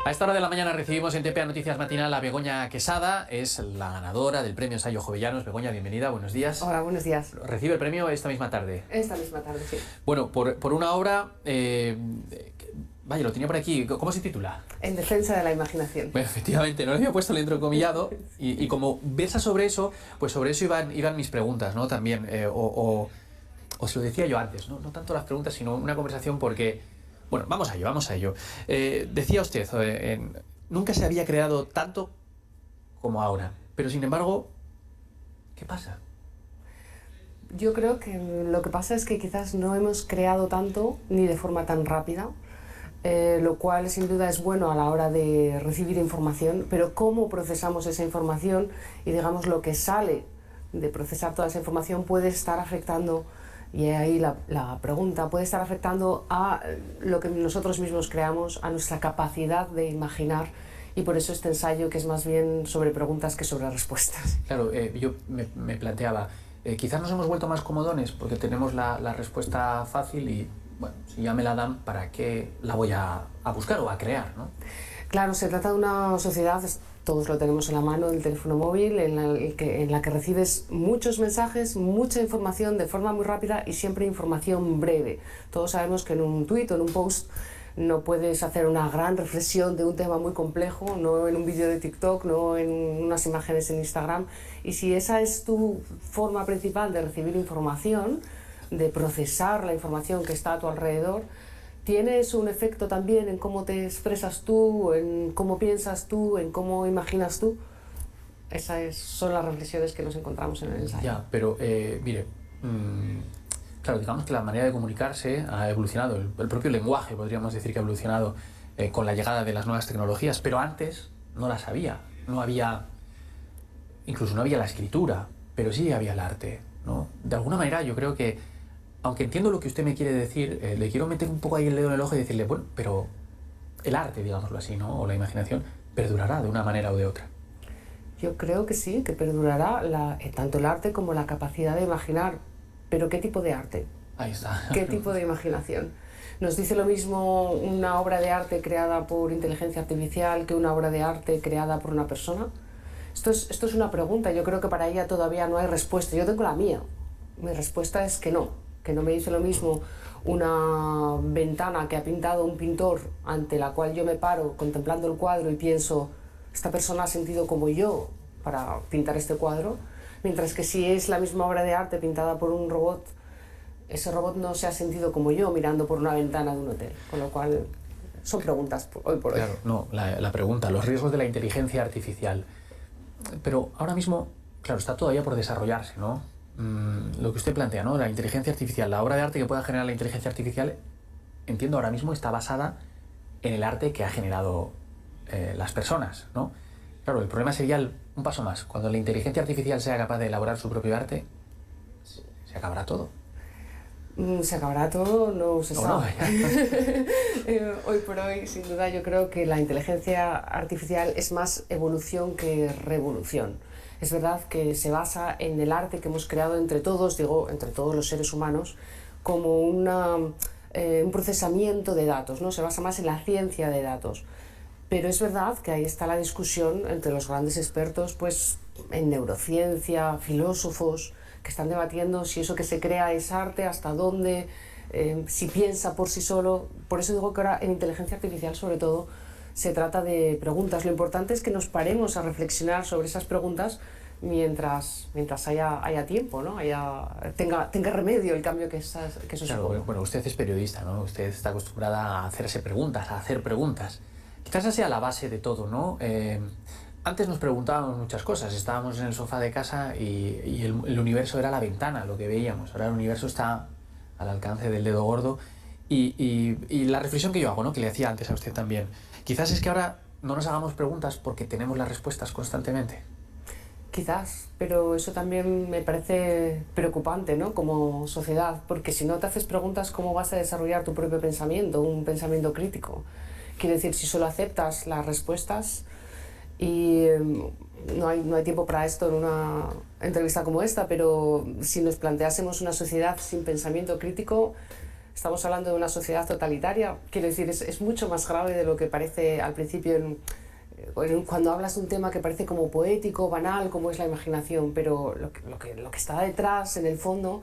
A esta hora de la mañana recibimos en TPA Noticias Matinal a Begoña Quesada, es la ganadora del premio Ensayo Jovellanos. Begoña, bienvenida, buenos días. Hola, buenos días. Recibe el premio esta misma tarde. Esta misma tarde, sí. Bueno, por una obra, vaya, lo tenía por aquí, ¿cómo se titula? En defensa de la imaginación. Bueno, efectivamente, no le había puesto el entrecomillado y como versa sobre eso, pues sobre eso iban mis preguntas, ¿no? También, os lo decía yo antes, ¿no? No tanto las preguntas, sino una conversación porque... Bueno, vamos a ello. Decía usted, nunca se había creado tanto como ahora, pero sin embargo, ¿qué pasa? Yo creo que lo que pasa es que quizás no hemos creado tanto ni de forma tan rápida, lo cual sin duda es bueno a la hora de recibir información, pero cómo procesamos esa información y digamos lo que sale de procesar toda esa información puede estar afectando. Y ahí la pregunta puede estar afectando a lo que nosotros mismos creamos, a nuestra capacidad de imaginar, y por eso este ensayo que es más bien sobre preguntas que sobre respuestas. Claro, yo me planteaba, quizás nos hemos vuelto más comodones porque tenemos la respuesta fácil y, bueno, si ya me la dan, ¿para qué la voy a buscar o a crear, ¿no? Claro, se trata de una sociedad, todos lo tenemos en la mano, el teléfono móvil, en la que recibes muchos mensajes, mucha información de forma muy rápida y siempre información breve. Todos sabemos que en un tuit o en un post no puedes hacer una gran reflexión de un tema muy complejo, no en un vídeo de TikTok, no en unas imágenes en Instagram. Y si esa es tu forma principal de recibir información, de procesar la información que está a tu alrededor, ¿tienes un efecto también en cómo te expresas tú, en cómo piensas tú, en cómo imaginas tú? Esas son las reflexiones que nos encontramos en el ensayo. Ya, pero mire, claro, digamos que la manera de comunicarse ha evolucionado, el propio lenguaje podríamos decir que ha evolucionado con la llegada de las nuevas tecnologías, pero antes no las había, incluso no había la escritura, pero sí había el arte, ¿no? De alguna manera yo creo que, aunque entiendo lo que usted me quiere decir, le quiero meter un poco ahí el dedo en el ojo y decirle, bueno, pero el arte, digámoslo así, ¿no? O la imaginación, perdurará de una manera o de otra. Yo creo que sí, que perdurará tanto el arte como la capacidad de imaginar. ¿Pero qué tipo de arte? Ahí está. ¿Qué tipo de imaginación? ¿Nos dice lo mismo una obra de arte creada por inteligencia artificial que una obra de arte creada por una persona? Esto es una pregunta, yo creo que para ella todavía no hay respuesta. Yo tengo la mía. Mi respuesta es que no me dice lo mismo una ventana que ha pintado un pintor ante la cual yo me paro contemplando el cuadro y pienso, esta persona ha sentido como yo para pintar este cuadro, mientras que si es la misma obra de arte pintada por un robot, ese robot no se ha sentido como yo mirando por una ventana de un hotel, con lo cual son preguntas hoy por hoy. Claro, no, la pregunta, los riesgos de la inteligencia artificial, pero ahora mismo, claro, está todavía por desarrollarse, ¿no? Lo que usted plantea, ¿no? La inteligencia artificial, la obra de arte que pueda generar la inteligencia artificial, entiendo ahora mismo está basada en el arte que ha generado las personas, ¿no? Claro, el problema sería un paso más. Cuando la inteligencia artificial sea capaz de elaborar su propio arte, se acabará todo. Se acabará todo, no se sabe. No. Hoy por hoy, sin duda, yo creo que la inteligencia artificial es más evolución que revolución. Es verdad que se basa en el arte que hemos creado entre todos, digo, entre todos los seres humanos, como un procesamiento de datos, ¿no? Se basa más en la ciencia de datos. Pero es verdad que ahí está la discusión entre los grandes expertos, pues, en neurociencia, filósofos, que están debatiendo si eso que se crea es arte, hasta dónde, si piensa por sí solo. Por eso digo que ahora en inteligencia artificial, sobre todo, se trata de preguntas. Lo importante es que nos paremos a reflexionar sobre esas preguntas mientras haya tiempo, ¿no? Tenga remedio el cambio que eso supone. Bueno, usted es periodista, ¿no? Usted está acostumbrada a hacerse preguntas, a hacer preguntas. Quizás esa sea la base de todo, ¿no? Antes nos preguntábamos muchas cosas, estábamos en el sofá de casa y el universo era la ventana, lo que veíamos. Ahora el universo está al alcance del dedo gordo y la reflexión que yo hago, ¿no? Que le hacía antes a usted también, quizás es que ahora no nos hagamos preguntas porque tenemos las respuestas constantemente. Quizás, pero eso también me parece preocupante, ¿no? Como sociedad, porque si no te haces preguntas, ¿cómo vas a desarrollar tu propio pensamiento, un pensamiento crítico? Quiere decir, si solo aceptas las respuestas y no hay tiempo para esto en una entrevista como esta, pero si nos planteásemos una sociedad sin pensamiento crítico, estamos hablando de una sociedad totalitaria. Quiero decir, es mucho más grave de lo que parece al principio cuando hablas de un tema que parece como poético, banal, como es la imaginación, pero lo que está detrás, en el fondo,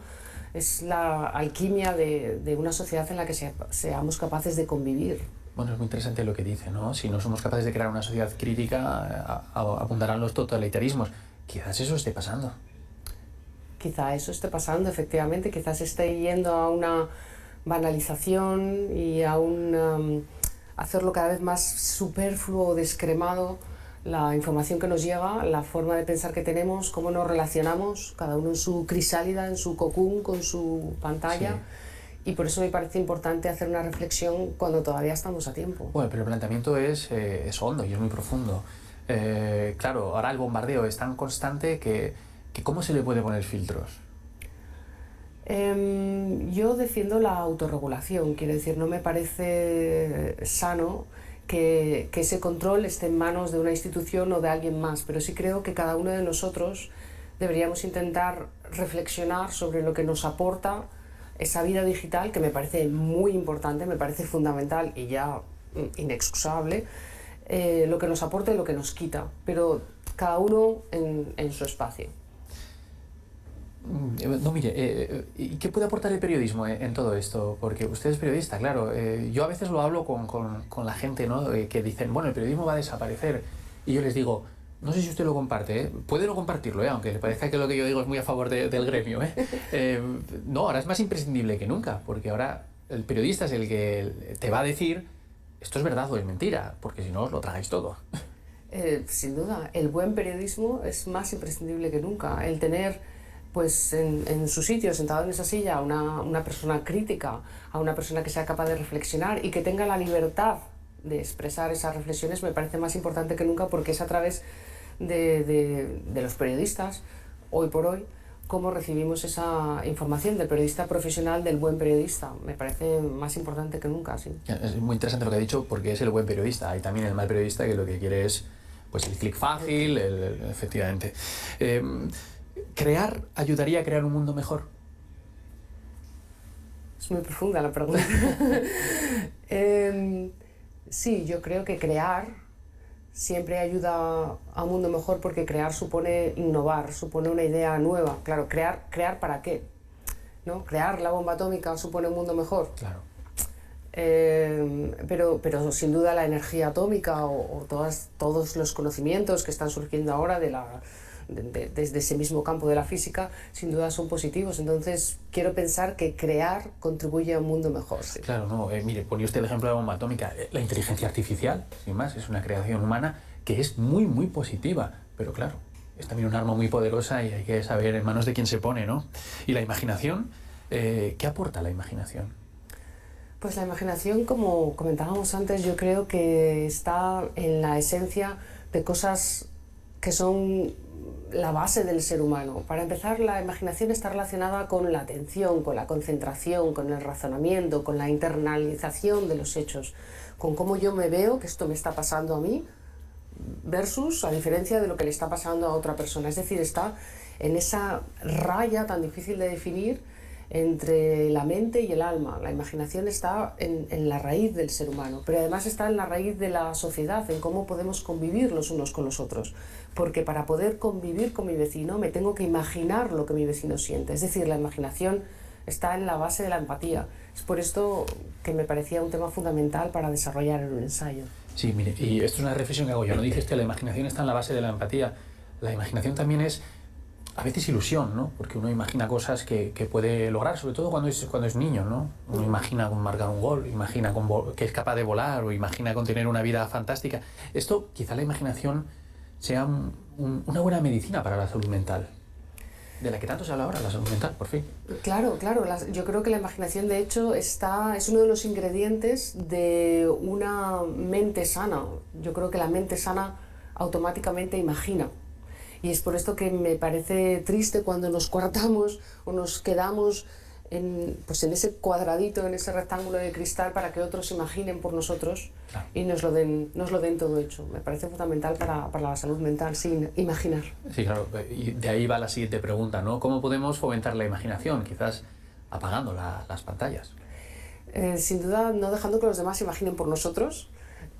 es la alquimia de una sociedad en la que seamos capaces de convivir. Bueno, es muy interesante lo que dice, ¿no? Si no somos capaces de crear una sociedad crítica, apuntarán los totalitarismos. Quizás eso esté pasando. Quizá eso esté pasando, efectivamente. Quizás esté yendo a una banalización y a hacerlo cada vez más superfluo o descremado la información que nos llega, la forma de pensar que tenemos, cómo nos relacionamos, cada uno en su crisálida, en su cocún, con su pantalla. Sí. Y por eso me parece importante hacer una reflexión cuando todavía estamos a tiempo. Bueno, pero el planteamiento es hondo y es muy profundo. Claro, ahora el bombardeo es tan constante que ¿cómo se le puede poner filtros? Yo defiendo la autorregulación, quiero decir, no me parece sano que ese control esté en manos de una institución o de alguien más, pero sí creo que cada uno de nosotros deberíamos intentar reflexionar sobre lo que nos aporta esa vida digital, que me parece muy importante, me parece fundamental y ya inexcusable, lo que nos aporta y lo que nos quita, pero cada uno en su espacio. No, mire, ¿y qué puede aportar el periodismo en todo esto? Porque usted es periodista, claro. Yo a veces lo hablo con la gente, ¿no? Que dicen, bueno, el periodismo va a desaparecer. Y yo les digo, no sé si usted lo comparte, ¿eh? Puede no compartirlo, aunque le parezca que lo que yo digo es muy a favor del gremio, no, ahora es más imprescindible que nunca, porque ahora el periodista es el que te va a decir esto es verdad o es mentira, porque si no os lo tragáis todo. Sin duda, el buen periodismo es más imprescindible que nunca. El tener pues en su sitio, sentado en esa silla, a una persona crítica, a una persona que sea capaz de reflexionar y que tenga la libertad de expresar esas reflexiones, me parece más importante que nunca, porque es a través de los periodistas, hoy por hoy, cómo recibimos esa información del periodista profesional, del buen periodista. Me parece más importante que nunca, sí. Es muy interesante lo que ha dicho, porque es el buen periodista. Hay también el mal periodista que lo que quiere es pues, el clic fácil, efectivamente. ¿Crear ayudaría a crear un mundo mejor? Es muy profunda la pregunta. Sí, yo creo que crear siempre ayuda a un mundo mejor, porque crear supone innovar, supone una idea nueva. Claro, ¿crear para qué? ¿No? Crear la bomba atómica supone un mundo mejor. Claro. Pero sin duda la energía atómica o todos los conocimientos que están surgiendo ahora desde ese mismo campo de la física, sin duda son positivos. Entonces quiero pensar que crear contribuye a un mundo mejor. Sí. Claro, no, mire, ponía usted el ejemplo de la bomba atómica. La inteligencia artificial, sin más, es una creación humana que es muy, muy positiva, pero claro, es también un arma muy poderosa y hay que saber en manos de quién se pone, ¿no? Y la imaginación, ¿qué aporta la imaginación? Pues la imaginación, como comentábamos antes, yo creo que está en la esencia de cosas que son la base del ser humano. Para empezar, la imaginación está relacionada con la atención, con la concentración, con el razonamiento, con la internalización de los hechos, con cómo yo me veo que esto me está pasando a mí versus a diferencia de lo que le está pasando a otra persona. Es decir, está en esa raya tan difícil de definir entre la mente y el alma. La imaginación está en la raíz del ser humano, pero además está en la raíz de la sociedad, en cómo podemos convivir los unos con los otros. Porque para poder convivir con mi vecino me tengo que imaginar lo que mi vecino siente. Es decir, la imaginación está en la base de la empatía. Es por esto que me parecía un tema fundamental para desarrollar en un ensayo. Sí, mire, y esto es una reflexión que hago yo. No dices que la imaginación está en la base de la empatía. La imaginación también es a veces ilusión, ¿no? Porque uno imagina cosas que puede lograr, sobre todo cuando es niño, ¿no? Uno imagina con marcar un gol, imagina que es capaz de volar o imagina con tener una vida fantástica. Esto, quizá la imaginación sea una buena medicina para la salud mental, de la que tanto se habla ahora, la salud mental, por fin. Claro, claro. Yo creo que la imaginación, de hecho, es uno de los ingredientes de una mente sana. Yo creo que la mente sana automáticamente imagina. Y es por esto que me parece triste cuando nos coartamos o nos quedamos en ese cuadradito, en ese rectángulo de cristal para que otros imaginen por nosotros, claro, y nos lo den todo hecho. Me parece fundamental para la salud mental, sí, imaginar. Sí, claro. Y de ahí va la siguiente pregunta, ¿no? ¿Cómo podemos fomentar la imaginación? Quizás apagando las pantallas. Sin duda, no dejando que los demás se imaginen por nosotros.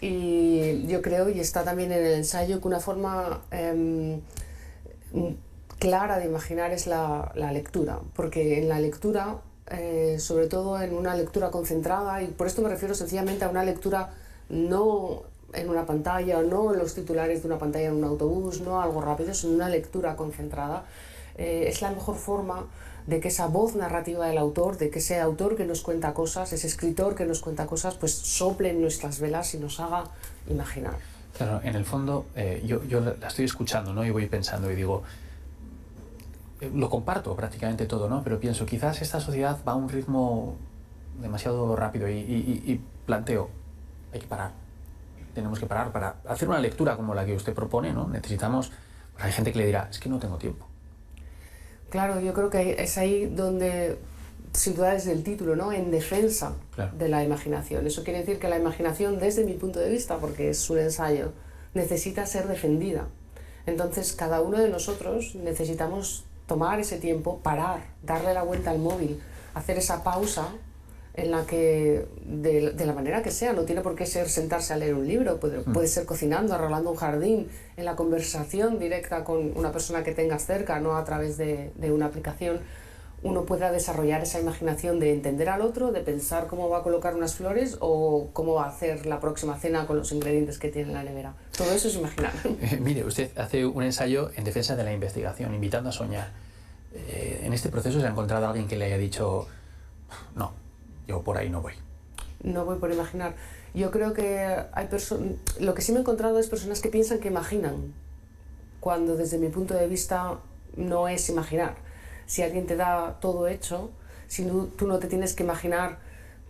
Y yo creo, y está también en el ensayo, que una forma clara de imaginar es la lectura, porque en la lectura, sobre todo en una lectura concentrada, y por esto me refiero sencillamente a una lectura no en una pantalla, no en los titulares de una pantalla en un autobús, no algo rápido, sino una lectura concentrada, es la mejor forma de que esa voz narrativa del autor, de que ese autor que nos cuenta cosas, ese escritor que nos cuenta cosas, pues sople en nuestras velas y nos haga imaginar. Claro, en el fondo yo la estoy escuchando, ¿no? Y voy pensando y digo, lo comparto prácticamente todo, ¿no? Pero pienso, quizás esta sociedad va a un ritmo demasiado rápido y planteo, hay que parar. Tenemos que parar para hacer una lectura como la que usted propone, ¿no? Necesitamos, pues hay gente que le dirá, es que no tengo tiempo. Claro, yo creo que es ahí donde, sin duda desde el título, ¿no? En defensa de la imaginación. Eso quiere decir que la imaginación, desde mi punto de vista, porque es un ensayo, necesita ser defendida. Entonces, cada uno de nosotros necesitamos tomar ese tiempo, parar, darle la vuelta al móvil, hacer esa pausa en la que, de la manera que sea, no tiene por qué ser sentarse a leer un libro, puede ser cocinando, arreglando un jardín, en la conversación directa con una persona que tengas cerca, no a través de una aplicación, uno pueda desarrollar esa imaginación de entender al otro, de pensar cómo va a colocar unas flores o cómo va a hacer la próxima cena con los ingredientes que tiene en la nevera. Todo eso es imaginar. Mire, usted hace un ensayo en defensa de la investigación, invitando a soñar. En este proceso se ha encontrado alguien que le haya dicho, no, yo por ahí no voy. No voy por imaginar. Yo creo que hay lo que sí me he encontrado es personas que piensan que imaginan, cuando desde mi punto de vista no es imaginar. Si alguien te da todo hecho, si tú no te tienes que imaginar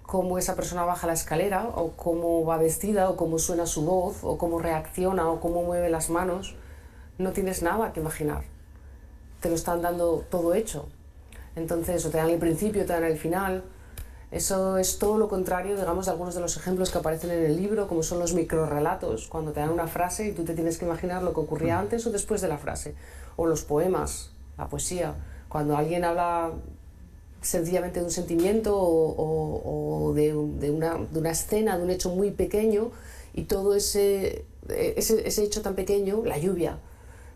cómo esa persona baja la escalera, o cómo va vestida, o cómo suena su voz, o cómo reacciona, o cómo mueve las manos, no tienes nada que imaginar. Te lo están dando todo hecho. Entonces, o te dan el principio, te dan el final. Eso es todo lo contrario, digamos, de algunos de los ejemplos que aparecen en el libro, como son los microrrelatos, cuando te dan una frase y tú te tienes que imaginar lo que ocurría antes o después de la frase. O los poemas, la poesía, cuando alguien habla sencillamente de un sentimiento o de una escena, de un hecho muy pequeño, y todo ese hecho tan pequeño, la lluvia,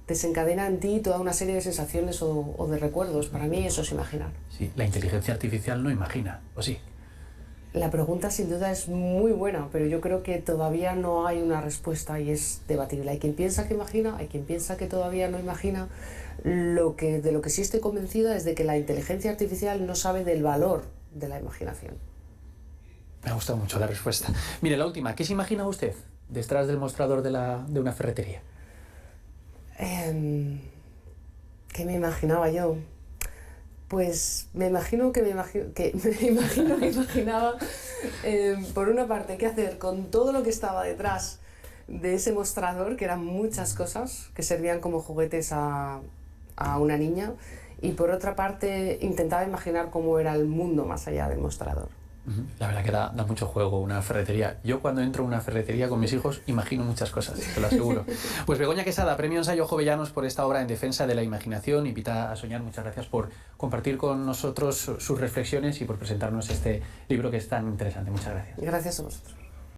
desencadena en ti toda una serie de sensaciones o de recuerdos. Para mí eso es imaginar. Sí, la inteligencia artificial no imagina, ¿o sí? La pregunta sin duda es muy buena, pero yo creo que todavía no hay una respuesta y es debatible. Hay quien piensa que imagina, hay quien piensa que todavía no imagina. De lo que sí estoy convencida es de que la inteligencia artificial no sabe del valor de la imaginación. Me ha gustado mucho la respuesta. Mire, la última, ¿qué se imagina usted detrás del mostrador de una ferretería? ¿Qué me imaginaba yo? Pues me imaginaba, por una parte, qué hacer con todo lo que estaba detrás de ese mostrador, que eran muchas cosas que servían como juguetes a una niña, y por otra parte, intentaba imaginar cómo era el mundo más allá del mostrador. La verdad que da mucho juego una ferretería. Yo cuando entro a una ferretería con mis hijos imagino muchas cosas, te lo aseguro. Pues Begoña Quesada, Premio Ensayo Jovellanos por esta obra en defensa de la imaginación. Invita a soñar. Muchas gracias por compartir con nosotros sus reflexiones y por presentarnos este libro que es tan interesante. Muchas gracias. Gracias a vosotros.